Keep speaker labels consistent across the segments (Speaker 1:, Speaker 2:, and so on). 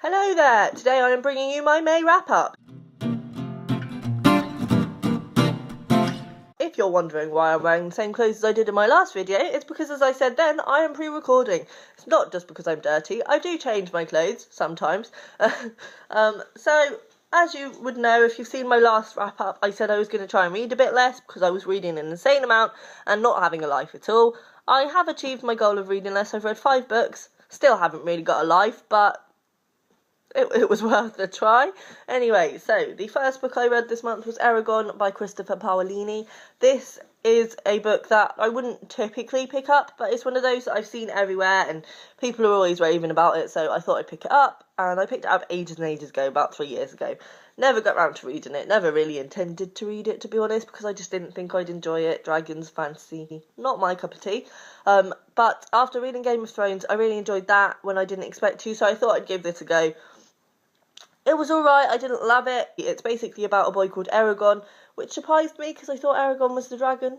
Speaker 1: Hello there! Today I am bringing you my May wrap-up. If you're wondering why I'm wearing the same clothes as I did in my last video, it's because, as I said then, I am pre-recording. It's not just because I'm dirty. I do change my clothes sometimes. So, as you would know, if you've seen my last wrap-up, I said I was going to try and read a bit less because I was reading an insane amount and not having a life at all. I have achieved my goal of reading less. I've read 5 books. Still haven't really got a life, but it was worth a try. Anyway, so the first book I read this month was Eragon by Christopher Paolini. This is a book that I wouldn't typically pick up, but it's one of those that I've seen everywhere and people are always raving about it, so I thought I'd pick it up, and I picked it up ages and ages ago, about 3 years ago. Never got round to reading it, never really intended to read it, to be honest, because I just didn't think I'd enjoy it. Dragons, fantasy, not my cup of tea. But after reading Game of Thrones, I really enjoyed that when I didn't expect to, so I thought I'd give this a go. It was alright, I didn't love it. It's basically about a boy called Eragon, which surprised me because I thought Eragon was the dragon.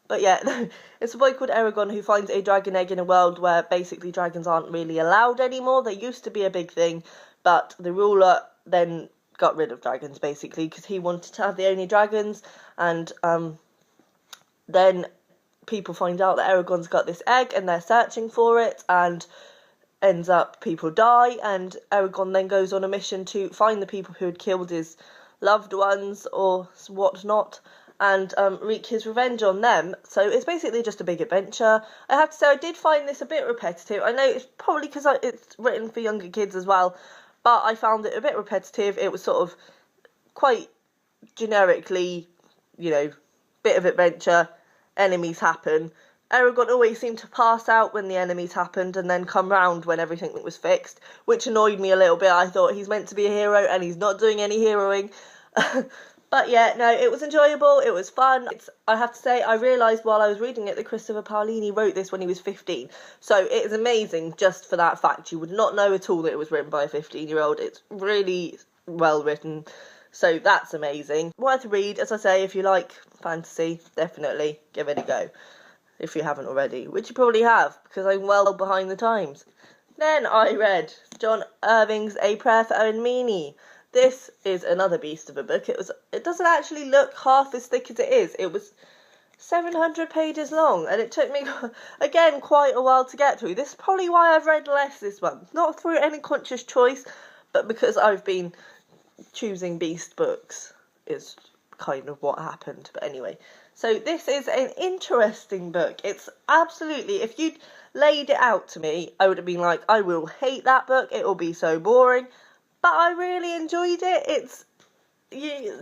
Speaker 1: But yeah, it's a boy called Eragon who finds a dragon egg in a world where basically dragons aren't really allowed anymore. They used to be a big thing, but the ruler then got rid of dragons basically because he wanted to have the only dragons, and then people find out that Eragon's got this egg and they're searching for it, and ends up people die, and Eragon then goes on a mission to find the people who had killed his loved ones or whatnot, and wreak his revenge on them. So it's basically just a big adventure. I have to say I did find this a bit repetitive. I know it's probably because it's written for younger kids as well, but I found it a bit repetitive. It was sort of quite generically, bit of adventure, enemies happen. Eragon always seemed to pass out when the enemies happened and then come round when everything was fixed, which annoyed me a little bit. I thought he's meant to be a hero and he's not doing any heroing. But yeah, no, it was enjoyable, it was fun. I have to say, I realised while I was reading it that Christopher Paolini wrote this when he was 15. So it is amazing just for that fact. You would not know at all that it was written by a 15-year-old. It's really well written. So that's amazing. Worth a read, as I say, if you like fantasy, definitely give it a go. If you haven't already, which you probably have, because I'm well behind the times. Then I read John Irving's A Prayer for Owen Meany. This is another beast of a book. It doesn't actually look half as thick as it is. It was 700 pages long, and it took me, again, quite a while to get through. This is probably why I've read less this month. Not through any conscious choice, but because I've been choosing beast books is kind of what happened. But anyway, so this is an interesting book. It's absolutely, if you'd laid it out to me, I would have been like, I will hate that book, it will be so boring. But I really enjoyed it. It's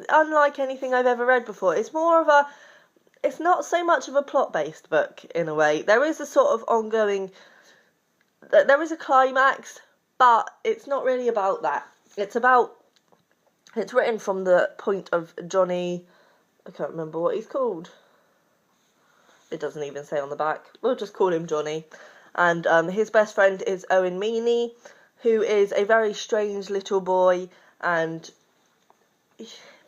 Speaker 1: unlike anything I've ever read before. It's not so much of a plot-based book in a way. There is a sort of ongoing, there is a climax, but it's not really about that. It's written from the point of Johnny, I can't remember what he's called. It doesn't even say on the back. We'll just call him Johnny. And his best friend is Owen Meany, who is a very strange little boy and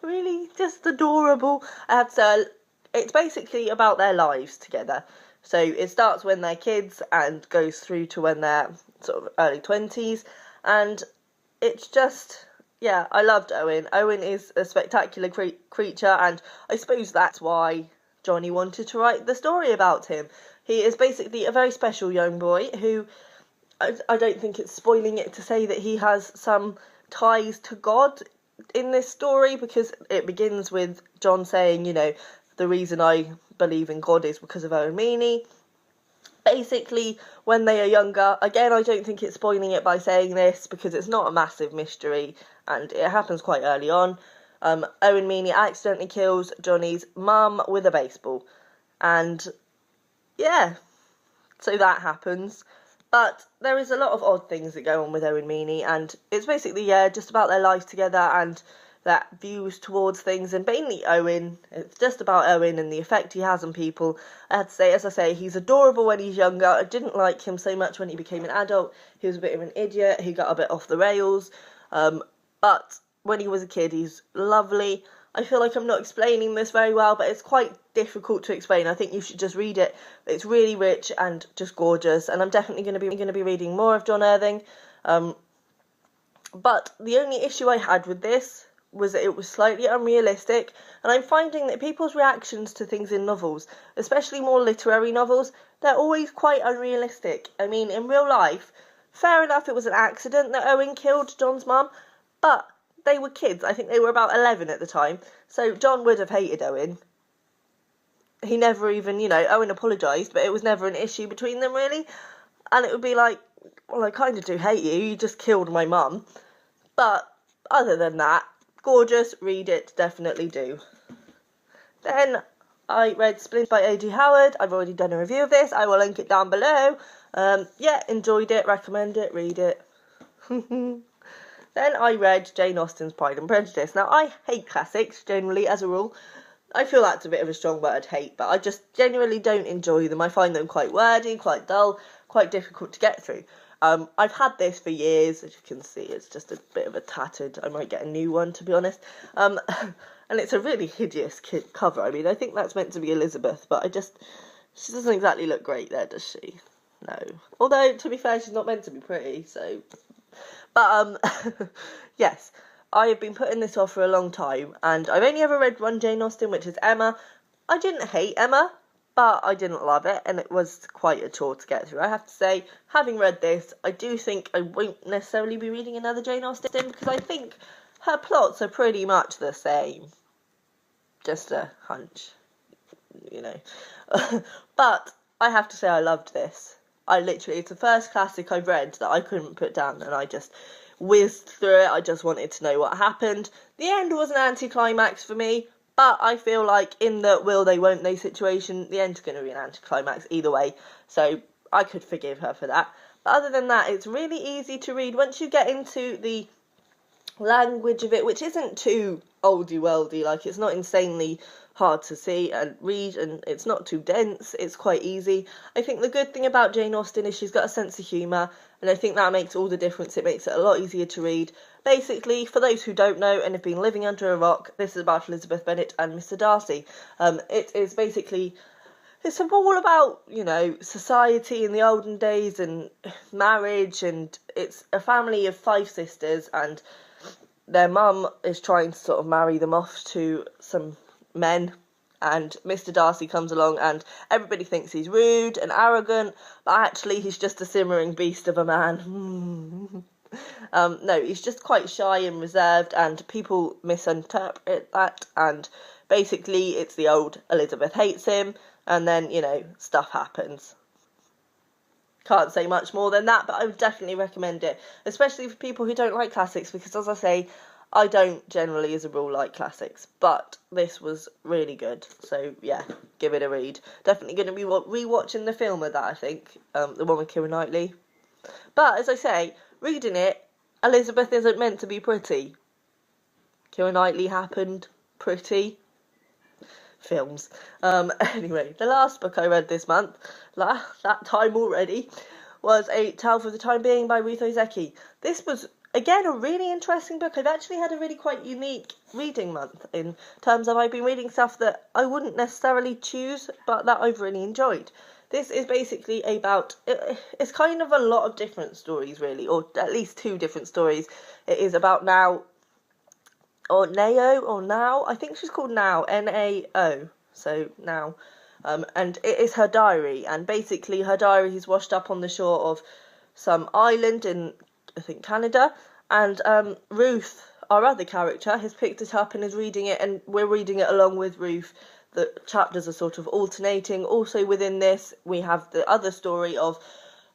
Speaker 1: really just adorable. I have to say, it's basically about their lives together. So it starts when they're kids and goes through to when they're sort of early 20s. And it's just, yeah, I loved Owen. Owen is a spectacular creature, and I suppose that's why Johnny wanted to write the story about him. He is basically a very special young boy who, I don't think it's spoiling it to say that he has some ties to God in this story, because it begins with John saying, the reason I believe in God is because of Owen Meany. Basically, when they are younger, again, I don't think it's spoiling it by saying this, because it's not a massive mystery, and it happens quite early on. Owen Meany accidentally kills Johnny's mum with a baseball, and yeah, so that happens. But there is a lot of odd things that go on with Owen Meany, and it's basically, just about their life together and their views towards things, and mainly Owen. It's just about Owen and the effect he has on people. I have to say, as I say, he's adorable when he's younger. I didn't like him so much when he became an adult. He was a bit of an idiot. He got a bit off the rails. But when he was a kid, he's lovely. I feel like I'm not explaining this very well, but it's quite difficult to explain. I think you should just read it. It's really rich and just gorgeous, and I'm definitely going to be reading more of John Irving. But the only issue I had with this was that it was slightly unrealistic, and I'm finding that people's reactions to things in novels, especially more literary novels, they're always quite unrealistic. I mean, in real life, fair enough, it was an accident that Owen killed John's mum, but they were kids. I think they were about 11 at the time, so John would have hated Owen. He never even, Owen apologised, but it was never an issue between them, really. And it would be like, well, I kind of do hate you, you just killed my mum. But other than that, gorgeous, read it, definitely do. Then I read Splint by A.G. Howard. I've already done a review of this, I will link it down below. Enjoyed it, recommend it, read it. Then I read Jane Austen's Pride and Prejudice. Now, I hate classics, generally, as a rule. I feel that's a bit of a strong word, hate, but I just genuinely don't enjoy them. I find them quite wordy, quite dull, quite difficult to get through. I've had this for years, as you can see. It's just a bit of a tattered, I might get a new one, to be honest. And it's a really hideous cover. I mean, I think that's meant to be Elizabeth, but she doesn't exactly look great there, does she? No. Although, to be fair, she's not meant to be pretty, so... But, yes, I have been putting this off for a long time, and I've only ever read one Jane Austen, which is Emma. I didn't hate Emma, but I didn't love it, and it was quite a chore to get through. I have to say, having read this, I do think I won't necessarily be reading another Jane Austen, because I think her plots are pretty much the same. Just a hunch, But I have to say I loved this. It's the first classic I've read that I couldn't put down, and I just whizzed through it. I just wanted to know what happened. The end was an anticlimax for me, but I feel like in the will they, won't they situation, the end's going to be an anticlimax either way, so I could forgive her for that. But other than that, it's really easy to read. Once you get into the language of it, which isn't too oldie-weldy, like it's not insanely hard to see and read, and it's not too dense, it's quite easy. I think the good thing about Jane Austen is she's got a sense of humour, and I think that makes all the difference. It makes it a lot easier to read. Basically, for those who don't know and have been living under a rock, this is about Elizabeth Bennet and Mr. Darcy. It is basically... It's all about, society in the olden days and marriage, and it's a family of 5 sisters, and their mum is trying to sort of marry them off to some men, and Mr. Darcy comes along, and everybody thinks he's rude and arrogant, but actually he's just a simmering beast of a man. No, he's just quite shy and reserved, and people misinterpret that, and basically it's the old Elizabeth hates him, and then, stuff happens. Can't say much more than that, but I would definitely recommend it, especially for people who don't like classics, because as I say, I don't generally as a rule like classics, but this was really good, so yeah, give it a read. Definitely going to be rewatching the film of that, I think, the one with Keira Knightley. But as I say, reading it, Elizabeth isn't meant to be pretty. Keira Knightley happened pretty. Films. Anyway, the last book I read this month, that time already, was A Tale for the Time Being by Ruth Ozeki. This was, again, a really interesting book. I've actually had a really quite unique reading month in terms of I've been reading stuff that I wouldn't necessarily choose, but that I've really enjoyed. This is basically about, it's kind of a lot of different stories, really, or at least 2 different stories. It is about Now, or Nao, or Now, I think she's called Now, N-A-O, so Now, and it is her diary, and basically her diary is washed up on the shore of some island in, I think, Canada, and Ruth, our other character, has picked it up and is reading it, and we're reading it along with Ruth. The chapters are sort of alternating. Also within this, we have the other story of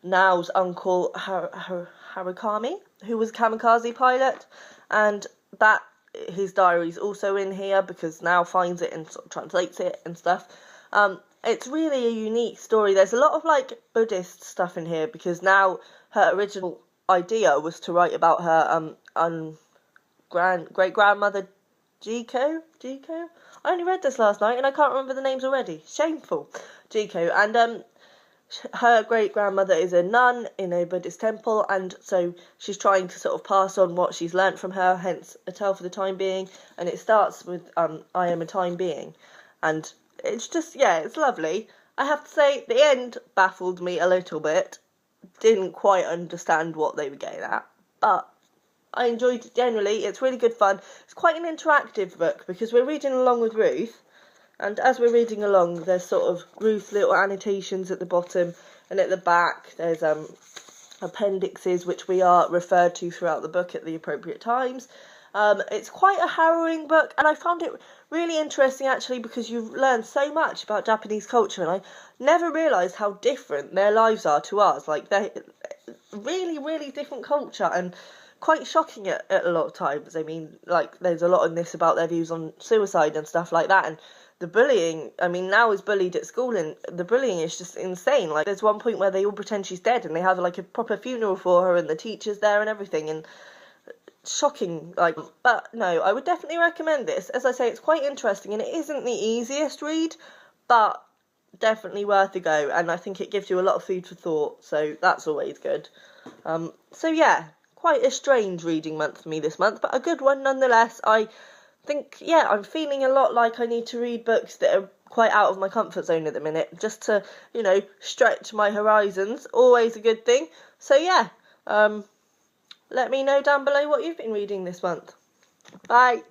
Speaker 1: Now's uncle, Harakami, who was a kamikaze pilot, and that his diary's also in here because Now finds it and sort of translates it and stuff. It's really a unique story. There's a lot of Buddhist stuff in here because Now, her original idea was to write about her great grandmother Jiko. I only read this last night and I can't remember the names already. Shameful. Jiko, and her great-grandmother is a nun in a Buddhist temple, and so she's trying to sort of pass on what she's learnt from her, hence A Tale for the Time Being, and it starts with I Am a Time Being, and it's just, yeah, it's lovely. I have to say, the end baffled me a little bit, didn't quite understand what they were getting at, but I enjoyed it generally. It's really good fun. It's quite an interactive book because we're reading along with Ruth, and as we're reading along, there's sort of Ruth little annotations at the bottom, and at the back there's appendixes which we are referred to throughout the book at the appropriate times. It's quite a harrowing book, and I found it really interesting actually because you learn so much about Japanese culture, and I never realised how different their lives are to ours. Like, they're really, really different culture, and quite shocking at a lot of times. I mean, like, there's a lot in this about their views on suicide and stuff like that, and the bullying. I mean, now is bullied at school, and the bullying is just insane. Like, there's one point where they all pretend she's dead, and they have, like, a proper funeral for her, and the teacher's there and everything, and shocking. Like, but no, I would definitely recommend this. As I say, it's quite interesting, and it isn't the easiest read, but definitely worth a go, and I think it gives you a lot of food for thought, so that's always good. So yeah, quite a strange reading month for me this month, but a good one nonetheless. I think, yeah, I'm feeling a lot like I need to read books that are quite out of my comfort zone at the minute, just to, stretch my horizons. Always a good thing. So yeah, let me know down below what you've been reading this month. Bye.